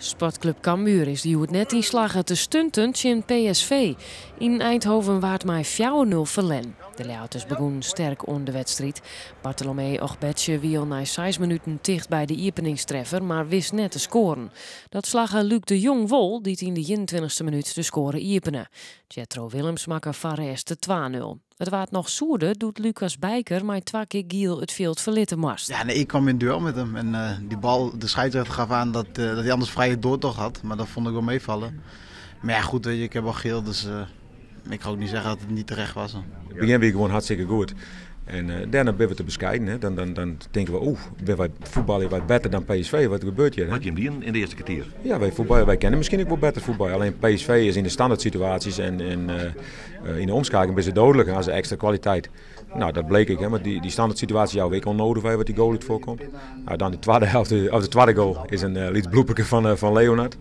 Sportclub Cambuur is die net in slagen te stunten in PSV. In Eindhoven waard mij 4-0 verlen. De Leeuwarden begon sterk onder de wedstrijd. Bartolomé Ogbetje wiel na 6 minuten dicht bij de openingstreffer, maar wist net te scoren. Dat slagen Luc de Jong wol, die in de 21ste minuut de score openen. Jetro Willems maakte verrest de 2-0. Het waard nog zoerder doet Lucas Bijker, maar 2 keer Giel het veld verlitten mast. Ja, nee, ik kwam in duel met hem en die bal, de scheidsrechter gaf aan dat hij anders vrije doortocht had, maar dat vond ik wel meevallen. Maar ja, goed, weet je, ik heb al geel, dus ik ga ook niet zeggen dat het niet terecht was. Het begin weer gewoon hartstikke goed. En daarna ben we te bescheiden. Hè. Dan denken we, wij voetballen wat beter dan PSV. Wat gebeurt hier? Hè? Had je hem die in de eerste kwartier? Ja, wij kennen misschien ook wel beter voetbal. Alleen PSV is in de standaard situaties en in de omschakeling is het dodelijk als extra kwaliteit. Nou, dat bleek ik. Hè. Maar die standaard situatie jouw week onnodig wat die goal uit voorkomt. Nou, dan de tweede goal is een lietsbloeperke van Leonard.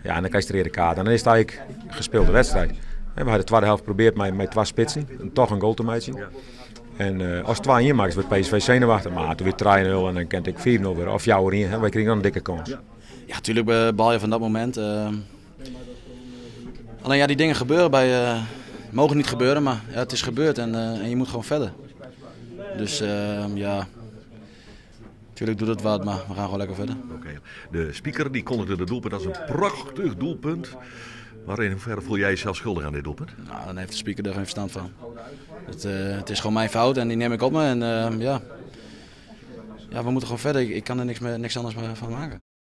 Ja, en dan krijg je de rode kaart. En dan is het eigenlijk een gespeelde wedstrijd. En we hadden de tweede helft geprobeerd met 2 spitsen. En toch een goal te maken. Ja. En als het 2-1 maakt, wordt PSV zenuwachtig. Maar toen weer 3-0 en dan kent ik 4-0 weer. Of jou erin, wij kregen dan een dikke kans. Ja, natuurlijk bal je van dat moment. Alleen ja, die dingen gebeuren mogen niet gebeuren, maar ja, het is gebeurd en je moet gewoon verder. Dus ja, natuurlijk doet het wat, maar we gaan gewoon lekker verder. Okay. De speaker die kondigde het doelpunt als een prachtig doelpunt. Maar in hoeverre voel jij jezelf schuldig aan dit doelpunt? Nou, dan heeft de speaker er geen verstand van. Het is gewoon mijn fout en die neem ik op me. En ja, we moeten gewoon verder. Ik kan er niks anders meer van maken.